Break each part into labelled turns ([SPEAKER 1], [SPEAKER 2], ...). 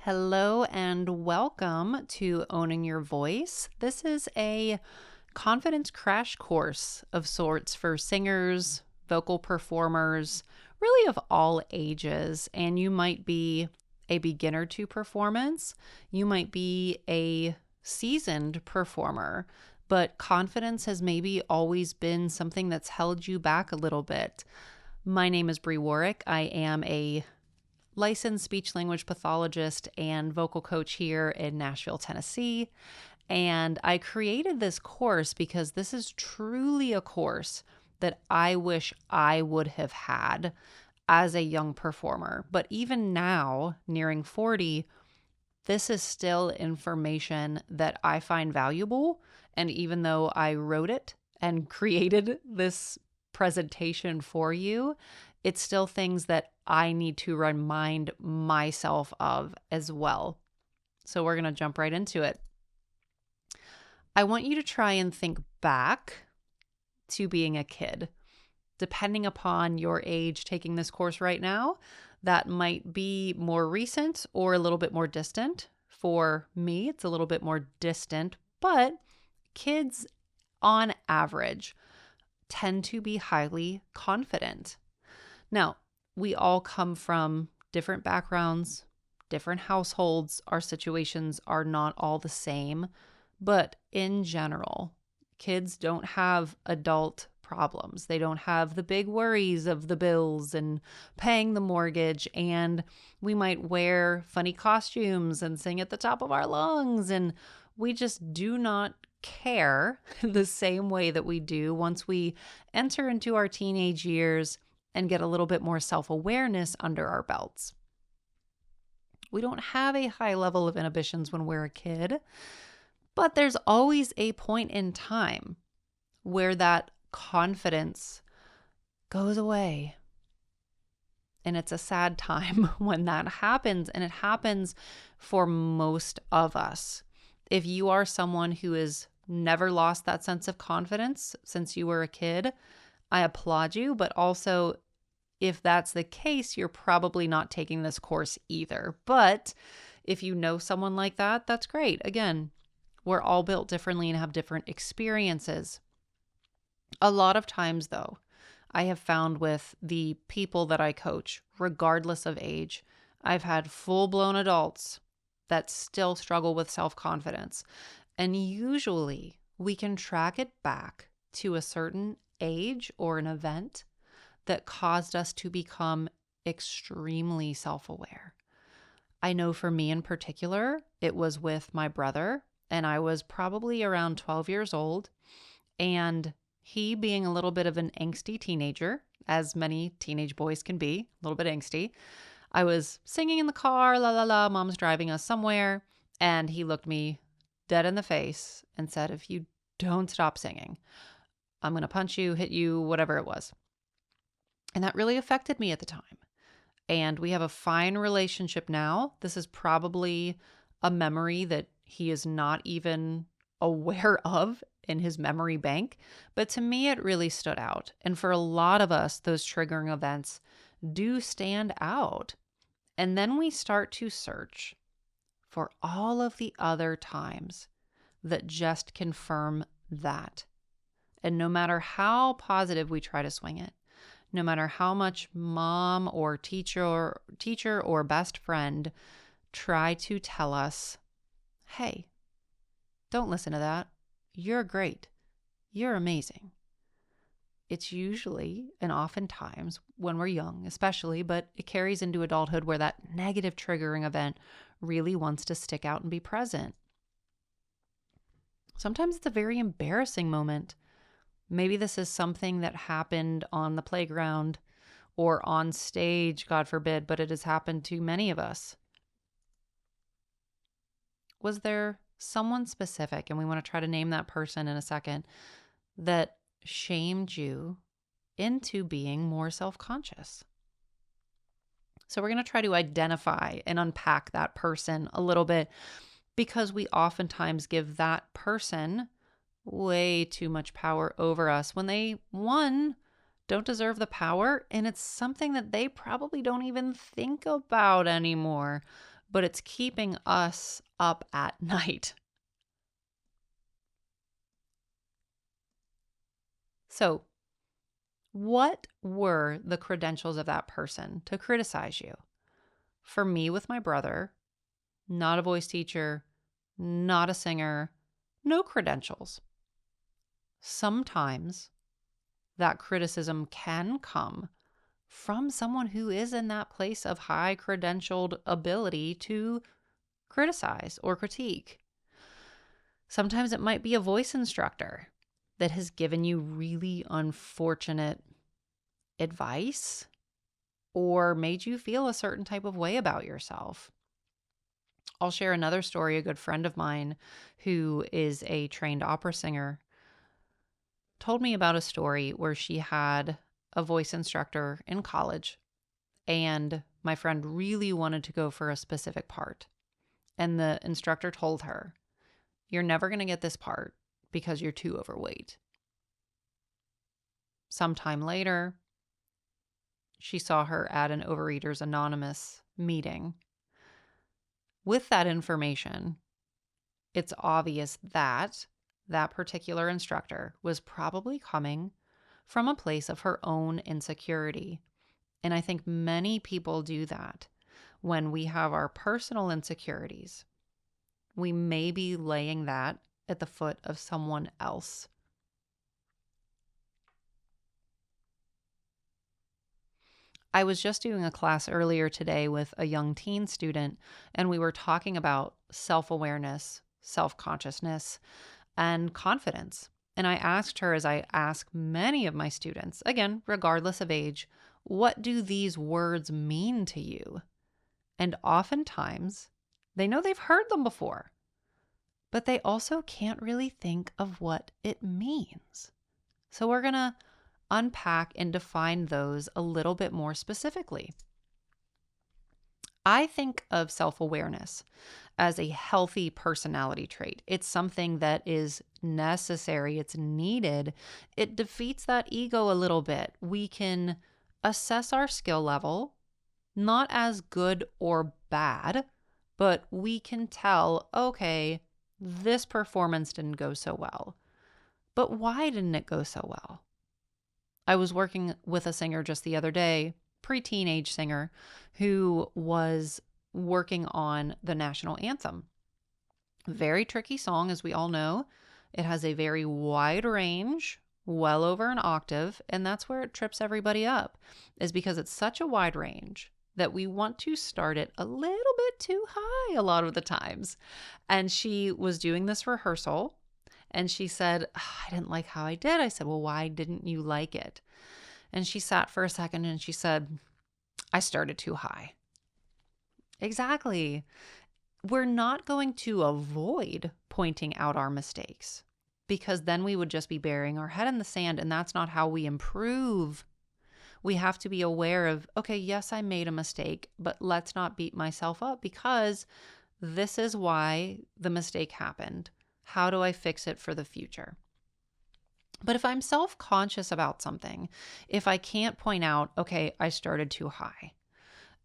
[SPEAKER 1] Hello and welcome to Owning Your Voice. This is a confidence crash course of sorts for singers, vocal performers, really of all ages. And you might be a beginner to performance, you might be a seasoned performer, but confidence has maybe always been something that's held you back a little bit. My name is Bri Worek. I am a licensed speech language pathologist and vocal coach here in Nashville, Tennessee. And I created this course because this is truly a course that I wish I would have had as a young performer. But even now, nearing 40, this is still information that I find valuable. And even though I wrote it and created this presentation for you, it's still things that I need to remind myself of as well. So we're going to jump right into it. I want you to try and think back to being a kid. Depending upon your age taking this course right now, that might be more recent or a little bit more distant. For me, it's a little bit more distant, but kids on average tend to be highly confident. Now, we all come from different backgrounds, different households. Our situations are not all the same, but in general, kids don't have adult problems. They don't have the big worries of the bills and paying the mortgage, and we might wear funny costumes and sing at the top of our lungs, and we just do not care the same way that we do once we enter into our teenage years and get a little bit more self-awareness under our belts. We don't have a high level of inhibitions when we're a kid, but there's always a point in time where that confidence goes away. And it's a sad time when that happens, and it happens for most of us. If you are someone who has never lost that sense of confidence since you were a kid, I applaud you, but also if that's the case, you're probably not taking this course either. But if you know someone like that, that's great. Again, we're all built differently and have different experiences. A lot of times, though, I have found with the people that I coach, regardless of age, I've had full-blown adults that still struggle with self-confidence. And usually we can track it back to a certain age or an event that caused us to become extremely self-aware. I know for me in particular, it was with my brother, and I was probably around 12 years old, and he being a little bit of an angsty teenager, as many teenage boys can be, a little bit angsty. I was singing in the car, la la la, mom's driving us somewhere, and he looked me dead in the face and said, "If you don't stop singing, I'm going to punch you, hit you," whatever it was. And that really affected me at the time. And we have a fine relationship now. This is probably a memory that he is not even aware of in his memory bank. But to me, it really stood out. And for a lot of us, those triggering events do stand out. And then we start to search for all of the other times that just confirm that. And no matter how positive we try to swing it, no matter how much mom or teacher or best friend try to tell us, "Hey, don't listen to that. You're great. You're amazing." It's usually and oftentimes when we're young, especially, but it carries into adulthood where that negative triggering event really wants to stick out and be present. Sometimes it's a very embarrassing moment. Maybe this is something that happened on the playground or on stage, God forbid, but it has happened to many of us. Was there someone specific, and we want to try to name that person in a second, that shamed you into being more self-conscious? So we're going to try to identify and unpack that person a little bit, because we oftentimes give that person way too much power over us when they, one, don't deserve the power, and it's something that they probably don't even think about anymore. but it's keeping us up at night. So, what were the credentials of that person to criticize you? For me, with my brother, not a voice teacher, not a singer, no credentials. Sometimes that criticism can come from someone who is in that place of high credentialed ability to criticize or critique. Sometimes it might be a voice instructor that has given you really unfortunate advice or made you feel a certain type of way about yourself. I'll share another story. A good friend of mine who is a trained opera singer told me about a story where she had a voice instructor in college, and my friend really wanted to go for a specific part. And the instructor told her, "You're never going to get this part because you're too overweight." Sometime later, she saw her at an Overeaters Anonymous meeting. With that information, it's obvious that that particular instructor was probably coming from a place of her own insecurity. And I think many people do that when we have our personal insecurities. We may be laying that at the foot of someone else. I was just doing a class earlier today with a young teen student, and we were talking about self-awareness, self-consciousness, and confidence. And I asked her, as I ask many of my students, again, regardless of age, what do these words mean to you? And oftentimes, they know they've heard them before, but they also can't really think of what it means. So we're going to unpack and define those a little bit more specifically. I think of self-awareness as a healthy personality trait. It's something that is necessary. It's needed. It defeats that ego a little bit. We can assess our skill level, not as good or bad, but we can tell, okay, this performance didn't go so well. But why didn't it go so well? I was working with a singer just the other day, pre-teenage singer, who was working on the national anthem. Very tricky song, as we all know. It has a very wide range, well over an octave, and that's where it trips everybody up, is because it's such a wide range that we want to start it a little bit too high a lot of the times. And she was doing this rehearsal, and she said, "I didn't like how I did." I said, "Well, why didn't you like it?" And she sat for a second and she said, "I started too high." Exactly. We're not going to avoid pointing out our mistakes, because then we would just be burying our head in the sand, and that's not how we improve. We have to be aware of, okay, yes, I made a mistake, but let's not beat myself up, because this is why the mistake happened. How do I fix it for the future? But if I'm self-conscious about something, if I can't point out, okay, I started too high,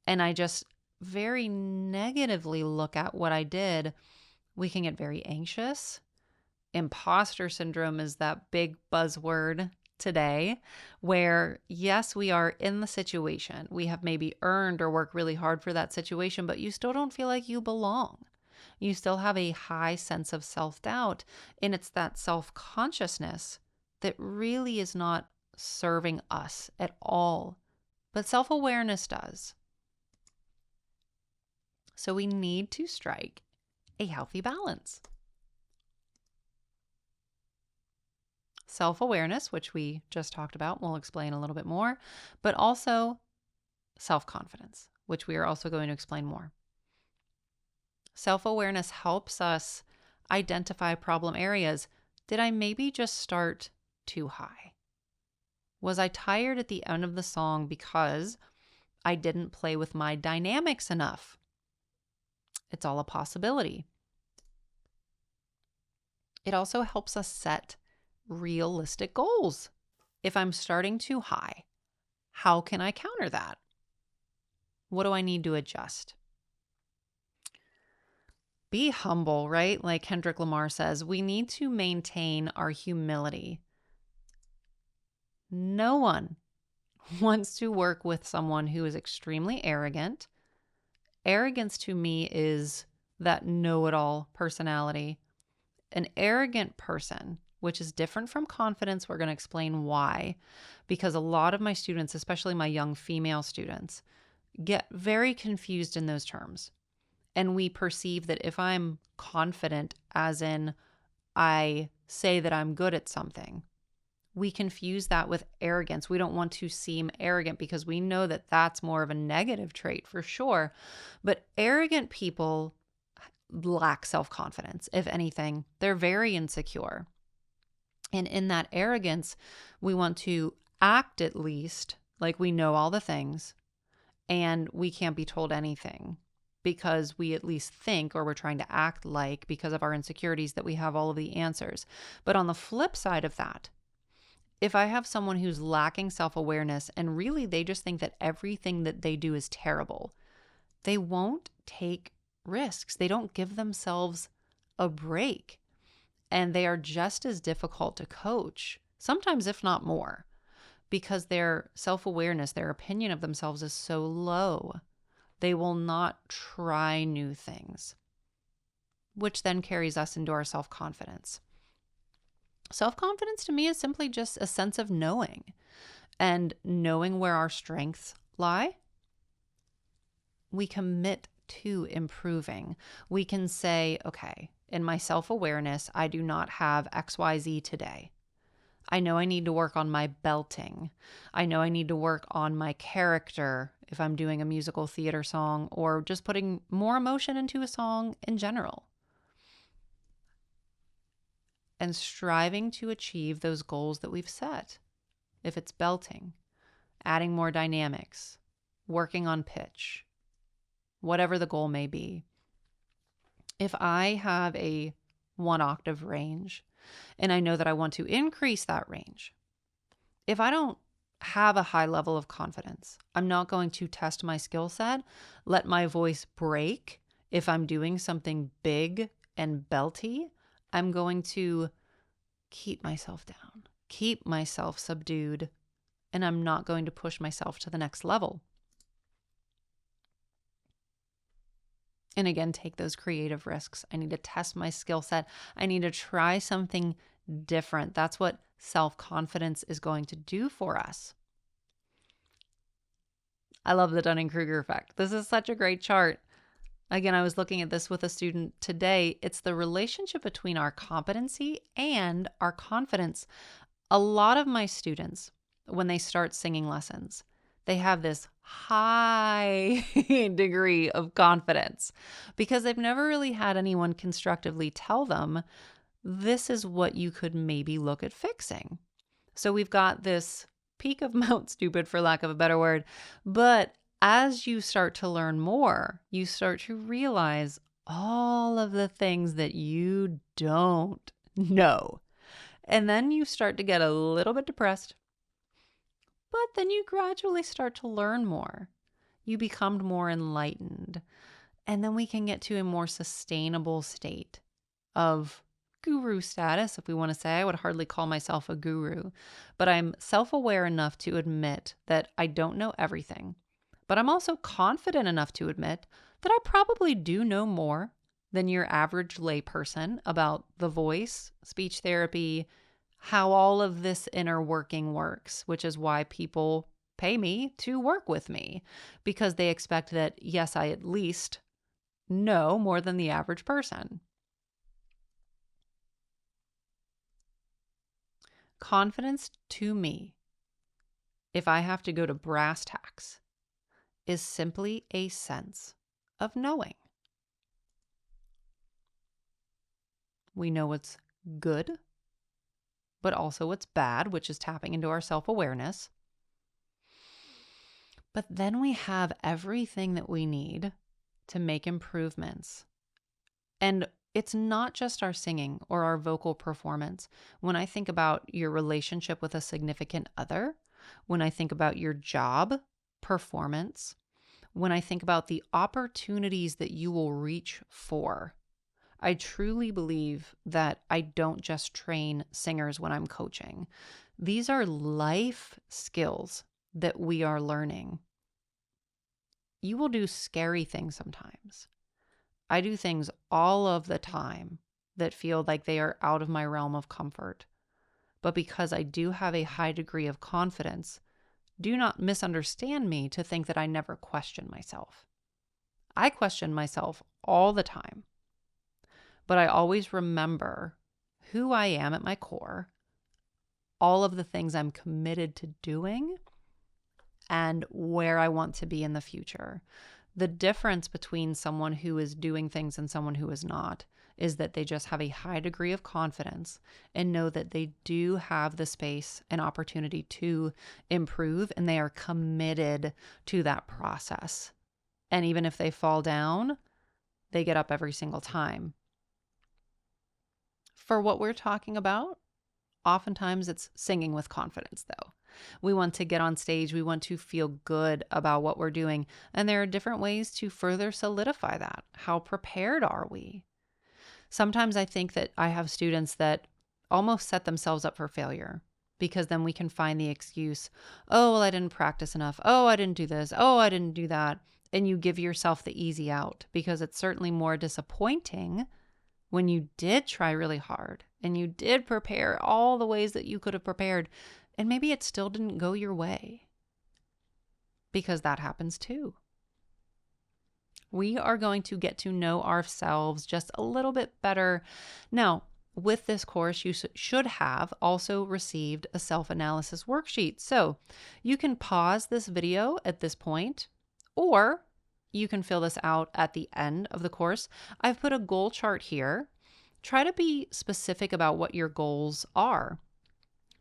[SPEAKER 1] and I just very negatively look at what I did, we can get very anxious. Imposter syndrome is that big buzzword today, where yes, we are in the situation. We have maybe earned or worked really hard for that situation, but you still don't feel like you belong. You still have a high sense of self-doubt, and it's that self-consciousness that really is not serving us at all, but self-awareness does. So we need to strike a healthy balance. Self-awareness, which we just talked about, we'll explain a little bit more, but also self-confidence, which we are also going to explain more. Self-awareness helps us identify problem areas. Did I maybe just start too high? Was I tired at the end of the song because I didn't play with my dynamics enough? It's all a possibility. It also helps us set realistic goals. If I'm starting too high, how can I counter that? What do I need to adjust? Be humble, right? Like Kendrick Lamar says, we need to maintain our humility. No one wants to work with someone who is extremely arrogant. Arrogance to me is that know-it-all personality. An arrogant person, which is different from confidence, we're going to explain why, because a lot of my students, especially my young female students, get very confused in those terms. And we perceive that if I'm confident, as in I say that I'm good at something, we confuse that with arrogance. We don't want to seem arrogant because we know that that's more of a negative trait for sure. But arrogant people lack self-confidence. If anything, they're very insecure. And in that arrogance, we want to act at least like we know all the things and we can't be told anything because we at least think, or we're trying to act like, because of our insecurities, that we have all of the answers. But on the flip side of that, if I have someone who's lacking self-awareness and really they just think that everything that they do is terrible, they won't take risks. They don't give themselves a break. And they are just as difficult to coach, sometimes if not more, because their self-awareness, their opinion of themselves is so low. They will not try new things, which then carries us into our self-confidence. Self-confidence to me is simply just a sense of knowing, and knowing where our strengths lie. We commit to improving. We can say, okay, in my self-awareness, I do not have XYZ today. I know I need to work on my belting. I know I need to work on my character if I'm doing a musical theater song, or just putting more emotion into a song in general. And striving to achieve those goals that we've set. If it's belting, adding more dynamics, working on pitch, whatever the goal may be. If I have a 1-octave range and I know that I want to increase that range, if I don't have a high level of confidence, I'm not going to test my skill set, let my voice break. If I'm doing something big and belty, I'm going to keep myself down, keep myself subdued, and I'm not going to push myself to the next level. And again, take those creative risks. I need to test my skill set. I need to try something different. That's what self-confidence is going to do for us. I love the Dunning-Kruger effect. This is such a great chart. Again, I was looking at this with a student today. It's the relationship between our competency and our confidence. A lot of my students, when they start singing lessons, they have this high degree of confidence because they've never really had anyone constructively tell them, this is what you could maybe look at fixing. So we've got this peak of Mount Stupid, for lack of a better word. But as you start to learn more, you start to realize all of the things that you don't know. And then you start to get a little bit depressed. But then you gradually start to learn more. You become more enlightened. And then we can get to a more sustainable state of guru status, if we want to say. I would hardly call myself a guru, but I'm self-aware enough to admit that I don't know everything. But I'm also confident enough to admit that I probably do know more than your average layperson about the voice, speech therapy, how all of this inner working works, which is why people pay me to work with me, because they expect that, yes, I at least know more than the average person. Confidence to me, if I have to go to brass tacks, is simply a sense of knowing. We know what's good, but also what's bad, which is tapping into our self-awareness. But then we have everything that we need to make improvements. And it's not just our singing or our vocal performance. When I think about your relationship with a significant other, when I think about your job performance, when I think about the opportunities that you will reach for, I truly believe that I don't just train singers when I'm coaching. These are life skills that we are learning. You will do scary things sometimes. I do things all of the time that feel like they are out of my realm of comfort. But because I do have a high degree of confidence, do not misunderstand me to think that I never question myself. I question myself all the time, but I always remember who I am at my core, all of the things I'm committed to doing, and where I want to be in the future. The difference between someone who is doing things and someone who is not is that they just have a high degree of confidence and know that they do have the space and opportunity to improve, and they are committed to that process. And even if they fall down, they get up every single time. For what we're talking about, oftentimes it's singing with confidence, though. We want to get on stage. We want to feel good about what we're doing. And there are different ways to further solidify that. How prepared are we? Sometimes I think that I have students that almost set themselves up for failure, because then we can find the excuse, oh, well, I didn't practice enough. Oh, I didn't do this. Oh, I didn't do that. And you give yourself the easy out, because it's certainly more disappointing when you did try really hard and you did prepare all the ways that you could have prepared, and maybe it still didn't go your way, because that happens too. We are going to get to know ourselves just a little bit better. Now, with this course, you should have also received a self-analysis worksheet. So you can pause this video at this point, or you can fill this out at the end of the course. I've put a goal chart here. Try to be specific about what your goals are.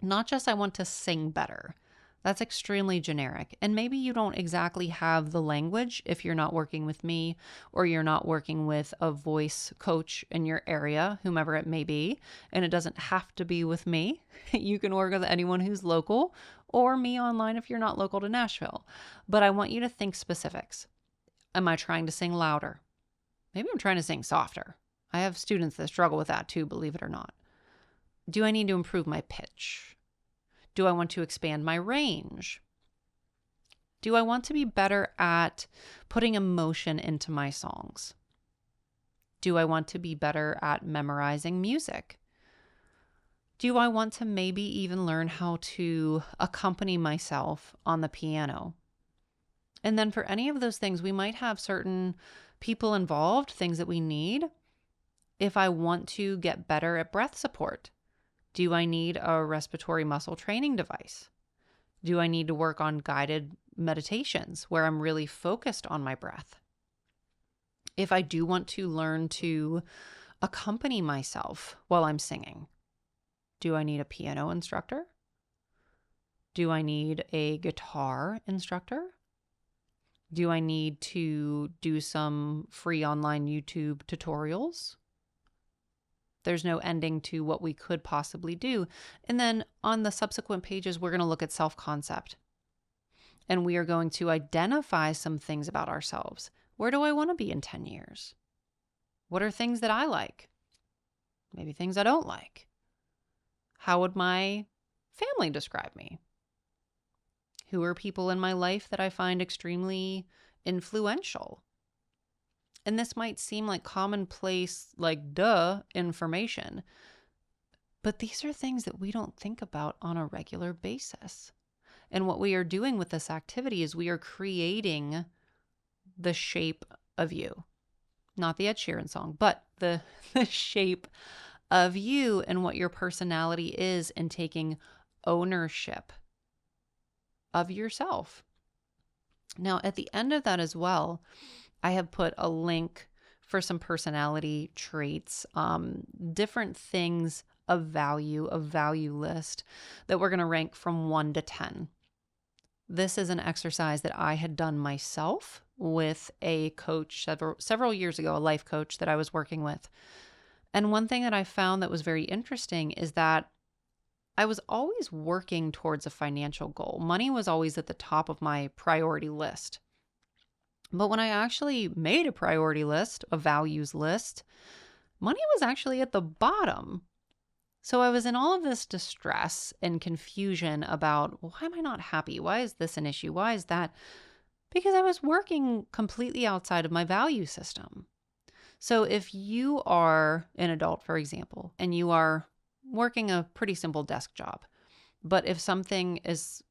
[SPEAKER 1] Not just, I want to sing better. That's extremely generic. And maybe you don't exactly have the language if you're not working with me, or you're not working with a voice coach in your area, whomever it may be. And it doesn't have to be with me. You can work with anyone who's local, or me online if you're not local to Nashville. But I want you to think specifics. Am I trying to sing louder? Maybe I'm trying to sing softer. I have students that struggle with that too, believe it or not. Do I need to improve my pitch? Do I want to expand my range? Do I want to be better at putting emotion into my songs? Do I want to be better at memorizing music? Do I want to maybe even learn how to accompany myself on the piano? And then for any of those things, we might have certain people involved, things that we need. If I want to get better at breath support, do I need a respiratory muscle training device? Do I need to work on guided meditations where I'm really focused on my breath? If I do want to learn to accompany myself while I'm singing, do I need a piano instructor? Do I need a guitar instructor? Do I need to do some free online YouTube tutorials? There's no ending to what we could possibly do. And then on the subsequent pages, we're going to look at self-concept. And we are going to identify some things about ourselves. Where do I want to be in 10 years? What are things that I like? Maybe things I don't like. How would my family describe me? Who are people in my life that I find extremely influential? And this might seem like commonplace, like duh information, but these are things that we don't think about on a regular basis. And what we are doing with this activity is we are creating the shape of you. Not the Ed Sheeran song, but the shape of you and what your personality is, and taking ownership of yourself. Now, at the end of that as well, I have put a link for some personality traits, different things of value, a value list that we're going to rank from 1 to 10. This is an exercise that I had done myself with a coach several years ago, a life coach that I was working with. And one thing that I found that was very interesting is that I was always working towards a financial goal. Money was always at the top of my priority list. But when I actually made a priority list, a values list, money was actually at the bottom. So I was in all of this distress and confusion about, why am I not happy? Why is this an issue? Why is that? Because I was working completely outside of my value system. So if you are an adult, for example, and you are working a pretty simple desk job, but if something is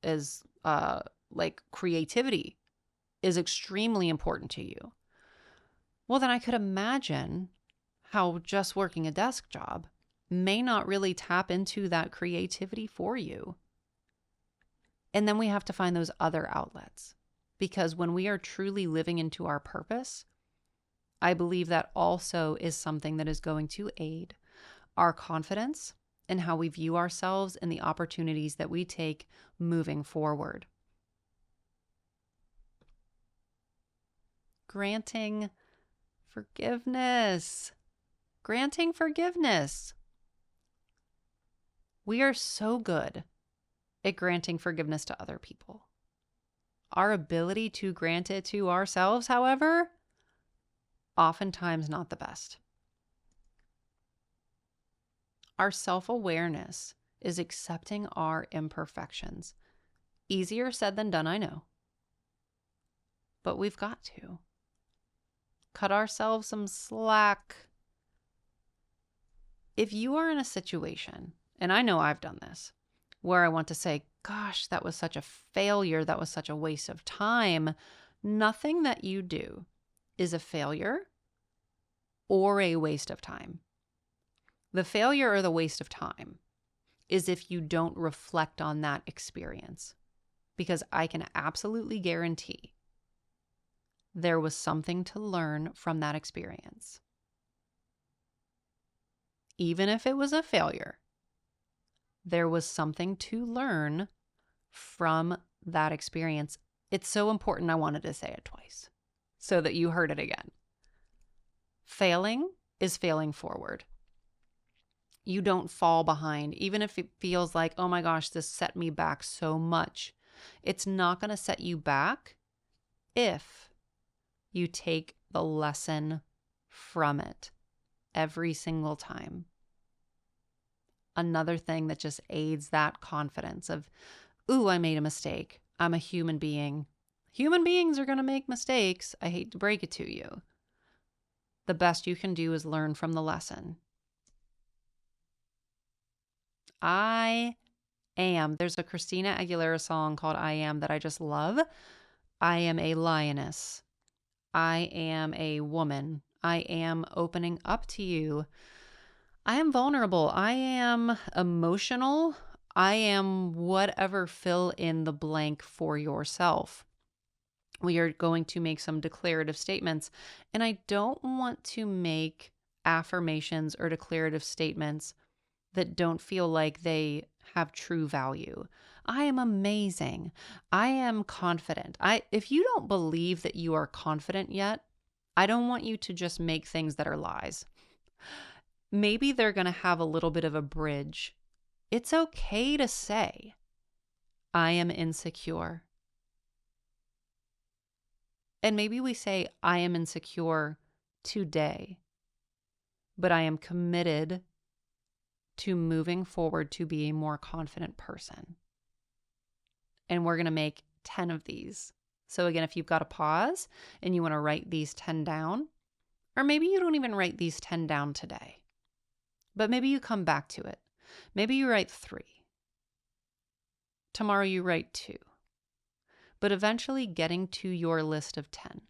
[SPEAKER 1] like creativity is extremely important to you, well, then I could imagine how just working a desk job may not really tap into that creativity for you. And then we have to find those other outlets, because when we are truly living into our purpose, I believe that also is something that is going to aid our confidence and how we view ourselves and the opportunities that we take moving forward. Granting forgiveness. Granting forgiveness. We are so good at granting forgiveness to other people. Our ability to grant it to ourselves, however, oftentimes not the best. Our self-awareness is accepting our imperfections. Easier said than done, I know. But we've got to cut ourselves some slack. If you are in a situation, and I know I've done this, where I want to say, gosh, that was such a failure, that was such a waste of time, nothing that you do is a failure or a waste of time. The failure or the waste of time is if you don't reflect on that experience, because I can absolutely guarantee there was something to learn from that experience. Even if it was a failure, there was something to learn from that experience. It's so important, I wanted to say it twice so that you heard it again. Failing is failing forward. You don't fall behind, even if it feels like, oh my gosh, this set me back so much. It's not going to set you back if you take the lesson from it every single time. Another thing that just aids that confidence of, ooh, I made a mistake. I'm a human being. Human beings are going to make mistakes. I hate to break it to you. The best you can do is learn from the lesson. I am. There's a Christina Aguilera song called I Am that I just love. I am a lioness. I am a woman. I am opening up to you. I am vulnerable. I am emotional. I am whatever, fill in the blank for yourself. We are going to make some declarative statements, and I don't want to make affirmations or declarative statements that don't feel like they have true value. I am amazing. I am confident. If you don't believe that you are confident yet, I don't want you to just make things that are lies. Maybe they're going to have a little bit of a bridge. It's okay to say, I am insecure. And maybe we say, I am insecure today, but I am committed to moving forward to be a more confident person. And we're going to make 10 of these. So again, if you've got a pause and you want to write these 10 down, or maybe you don't even write these 10 down today, but maybe you come back to it. Maybe you write 3. Tomorrow you write 2. But eventually getting to your list of 10.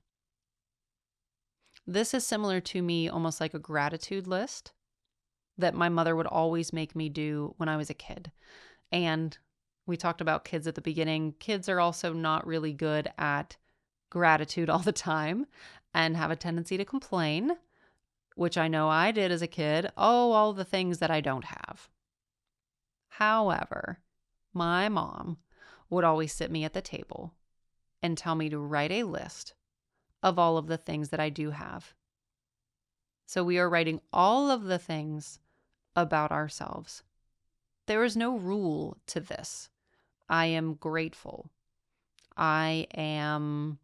[SPEAKER 1] This is similar to me, almost like a gratitude list that my mother would always make me do when I was a kid. And we talked about kids at the beginning. Kids are also not really good at gratitude all the time and have a tendency to complain, which I know I did as a kid. Oh, all the things that I don't have. However, my mom would always sit me at the table and tell me to write a list of all of the things that I do have. So we are writing all of the things about ourselves. There is no rule to this. I am grateful. I am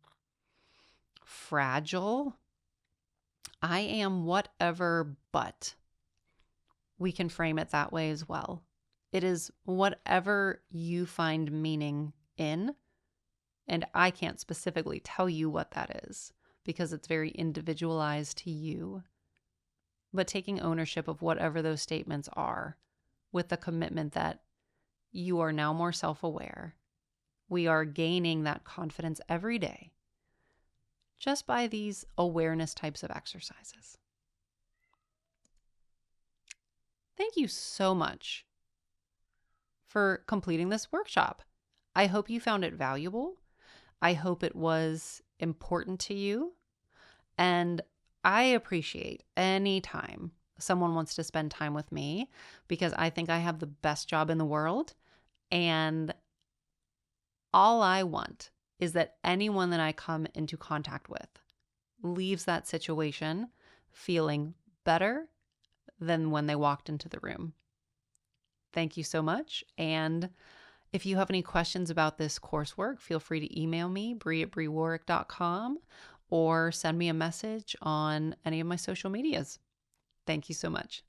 [SPEAKER 1] fragile. I am whatever, but we can frame it that way as well. It is whatever you find meaning in. And I can't specifically tell you what that is because it's very individualized to you. But taking ownership of whatever those statements are with the commitment that you are now more self-aware. We are gaining that confidence every day just by these awareness types of exercises. Thank you so much for completing this workshop. I hope you found it valuable. I hope it was important to you. And I appreciate any time someone wants to spend time with me because I think I have the best job in the world. And all I want is that anyone that I come into contact with leaves that situation feeling better than when they walked into the room. Thank you so much. And if you have any questions about this coursework, feel free to email me, Bri@briworek.com, or send me a message on any of my social medias. Thank you so much.